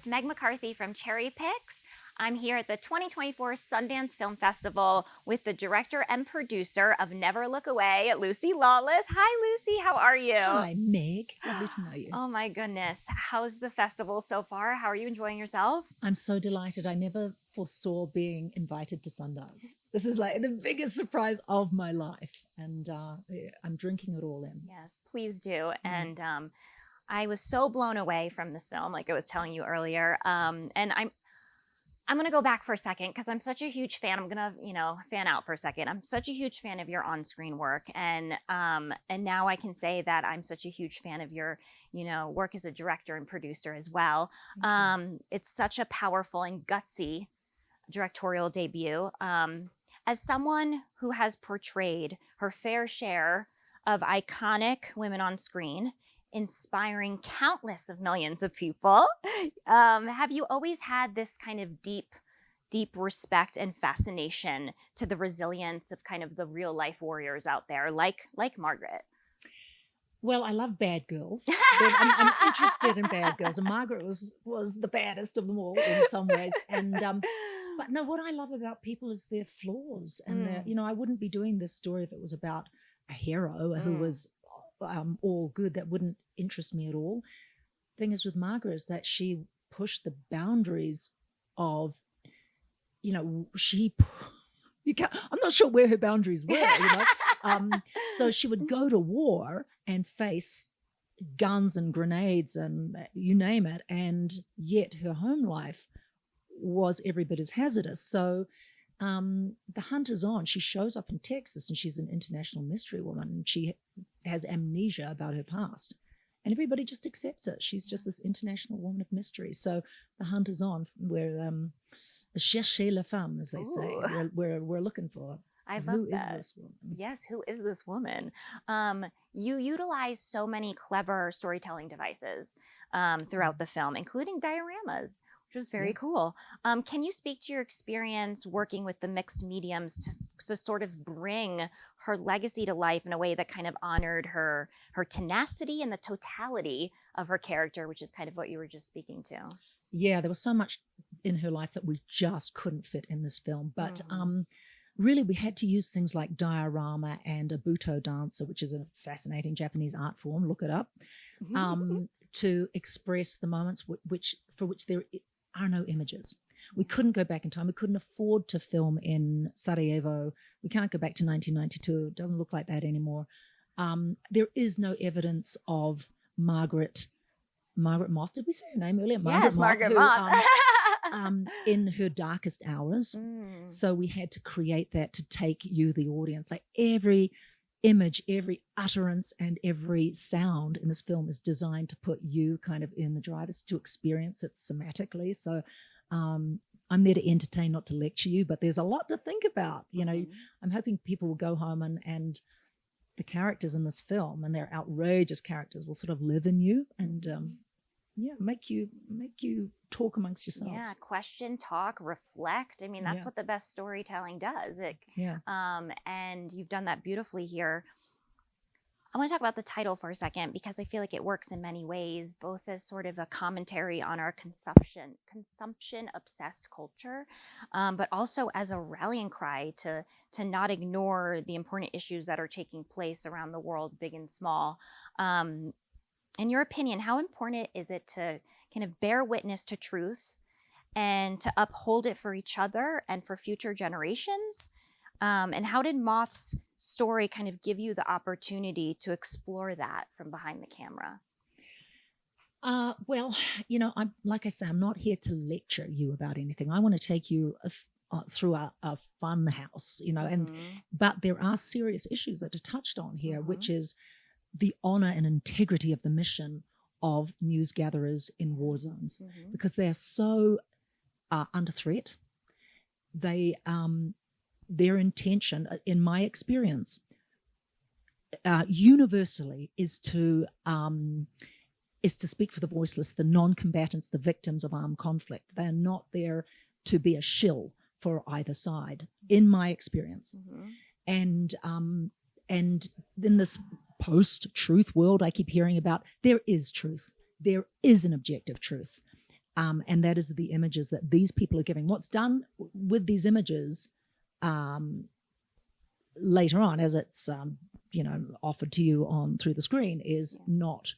Meg McCarthy from CherryPicks. I'm here at the 2024 Sundance Film Festival with the director and producer of Never Look Away, Lucy Lawless. Hi, Lucy. How are you? Hi, Meg. Lovely to know you. Oh, my goodness. How's the festival so far? How are you enjoying yourself? I'm so delighted. I never foresaw being invited to Sundance. This is like the biggest surprise of my life. And I'm drinking it all in. Yes, please do. And I was so blown away from this film, like I was telling you earlier. And I'm going to go back for a second because I'm such a huge fan. I'm going to, fan out for a second. I'm such a huge fan of your on-screen work. And now I can say that I'm such a huge fan of your, work as a director and producer as well. It's such a powerful and gutsy directorial debut. As someone who has portrayed her fair share of iconic women on screen, inspiring countless of millions of people, have you always had this kind of deep respect and fascination to the resilience of kind of the real life warriors out there, like Margaret? Well, I love bad girls. I'm interested in bad girls, and Margaret was the baddest of them all in some ways. And but no, what I love about people is their flaws, and I wouldn't be doing this story if it was about a hero who was all good. That wouldn't interest me at all. Thing is with Margaret is that she pushed the boundaries of, I'm not sure where her boundaries were, so she would go to war and face guns and grenades and you name it, and yet her home life was every bit as hazardous. So the hunt is on. She shows up in Texas and she's an international mystery woman, and she has amnesia about her past, and everybody just accepts it. She's just this international woman of mystery. So the hunt is on. We're cherchez la femme, as they say. We're looking for. I love who that. Is this woman? Yes, who is this woman? You utilize so many clever storytelling devices throughout the film, including dioramas, which was very cool. Can you speak to your experience working with the mixed mediums to sort of bring her legacy to life in a way that kind of honored her tenacity and the totality of her character, which is kind of what you were just speaking to? Yeah, there was so much in her life that we just couldn't fit in this film. But really, we had to use things like diorama and a buto dancer, which is a fascinating Japanese art form. Look it up. To express the moments for which there are no images. We couldn't go back in time. We couldn't afford to film in Sarajevo. We can't go back to 1992. It doesn't look like that anymore. There is no evidence of Margaret Moth. Did we say her name earlier? Margaret Moth. In her darkest hours. So we had to create that to take you, the audience. Like every image, every utterance, and every sound in this film is designed to put you kind of in the driver's to experience it somatically. So I'm there to entertain, not to lecture you, but there's a lot to think about. I'm hoping people will go home and the characters in this film, and their outrageous characters, will sort of live in you and make you talk amongst yourselves. Yeah, question, talk, reflect. I mean, that's what the best storytelling does. And you've done that beautifully here. I want to talk about the title for a second because I feel like it works in many ways, both as sort of a commentary on our consumption-obsessed culture, but also as a rallying cry to not ignore the important issues that are taking place around the world, big and small. In your opinion, how important is it to kind of bear witness to truth and to uphold it for each other and for future generations? And how did Moth's story kind of give you the opportunity to explore that from behind the camera? Well, I'm like I say, I'm not here to lecture you about anything. I want to take you through a fun house, but there are serious issues that are touched on here, which is the honor and integrity of the mission of news gatherers in war zones, because they're so under threat. Their intention, in my experience, universally is to speak for the voiceless, the non-combatants, the victims of armed conflict. They are not there to be a shill for either side, in my experience. And in this post-truth world I keep hearing about, there is truth. There is an objective truth. And that is the images that these people are giving. What's done with these images later on, as it's offered to you on through the screen, is not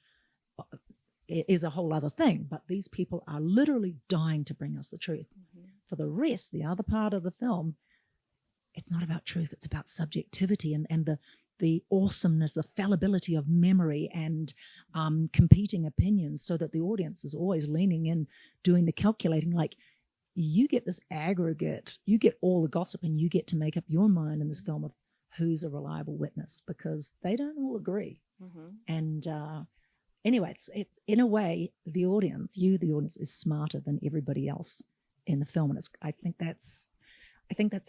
is a whole other thing. But these people are literally dying to bring us the truth. For the rest, the other part of the film, it's not about truth. It's about subjectivity and the awesomeness, the fallibility of memory and competing opinions, so that the audience is always leaning in, doing the calculating. Like, you get this aggregate, you get all the gossip, and you get to make up your mind in this film of who's a reliable witness, because they don't all agree. And anyway, it's in a way, the audience is smarter than everybody else in the film. And I think that's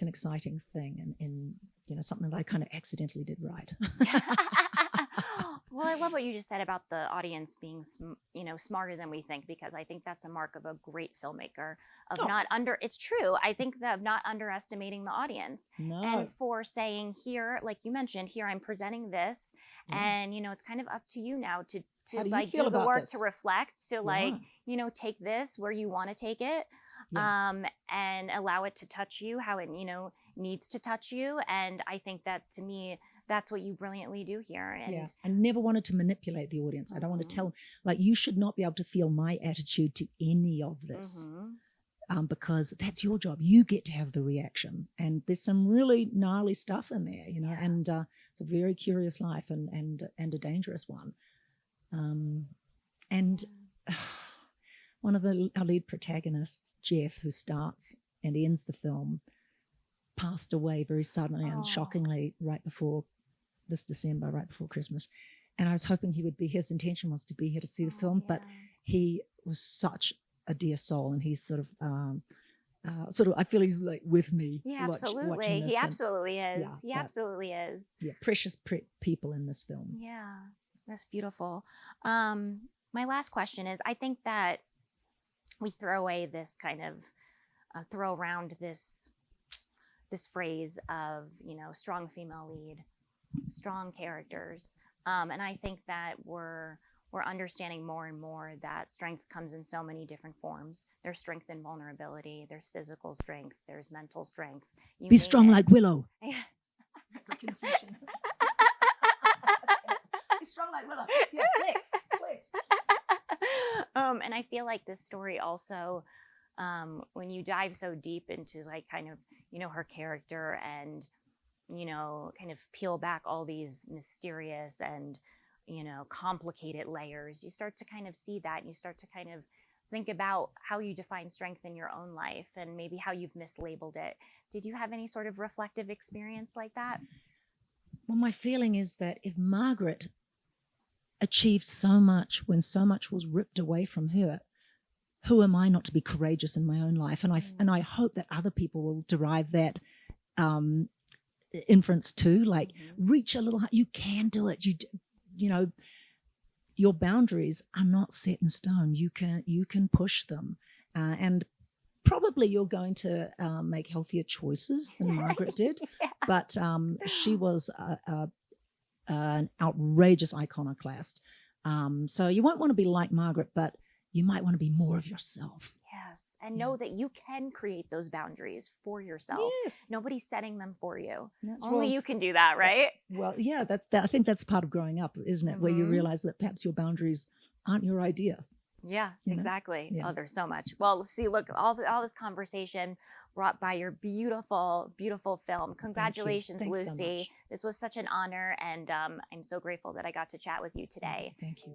an exciting thing, and something that I kind of accidentally did right. Well, I love what you just said about the audience being, smarter than we think, because I think that's a mark of a great filmmaker. It's true. I think that of not underestimating the audience, and for saying, here, like you mentioned, here I'm presenting this, and it's kind of up to you now to like do the work, to reflect, to take this where you want to take it. And allow it to touch you how it needs to touch you. And I think that, to me, that's what you brilliantly do here. And I never wanted to manipulate the audience. I don't want to tell, you should not be able to feel my attitude to any of this, because that's your job. You get to have the reaction, and there's some really gnarly stuff in there, and it's a very curious life and a dangerous one. One of our lead protagonists, Jeff, who starts and ends the film, passed away very suddenly and shockingly right before this December, right before Christmas. And I was hoping his intention was to be here to see the film, but he was such a dear soul, and he's sort of, I feel he's like with me. Yeah, absolutely. He absolutely is. He absolutely is. Yeah, precious people in this film. Yeah, that's beautiful. My last question is, I think that we throw around this phrase of, strong female lead, strong characters. And I think that we're understanding more and more that strength comes in so many different forms. There's strength in vulnerability. There's physical strength. There's mental strength. Be strong like Willow. That's a confession. Be strong like Willow. Yeah, flex. And I feel like this story also, when you dive so deep into her character, and kind of peel back all these mysterious and complicated layers, you start to kind of see that, and you start to kind of think about how you define strength in your own life, and maybe how you've mislabeled it. Did you have any sort of reflective experience like that? Well, my feeling is that if Margaret achieved so much when so much was ripped away from her, who am I not to be courageous in my own life? And I hope that other people will derive that inference too. Like, reach a little high. You can do it. Your boundaries are not set in stone. You can push them, and probably you're going to make healthier choices than Margaret did. But she was an outrageous iconoclast. So you won't want to be like Margaret, but you might want to be more of yourself. Yes. And know that you can create those boundaries for yourself. Yes. Nobody's setting them for you. Only you can do that, right? Well, yeah, I think that's part of growing up, isn't it? Where you realize that perhaps your boundaries aren't your idea. Yeah, exactly. Yeah. Oh, there's so much. Well, see, look, all this conversation brought by your beautiful, beautiful film. Congratulations, Lucy. So this was such an honor, and I'm so grateful that I got to chat with you today. Thank you.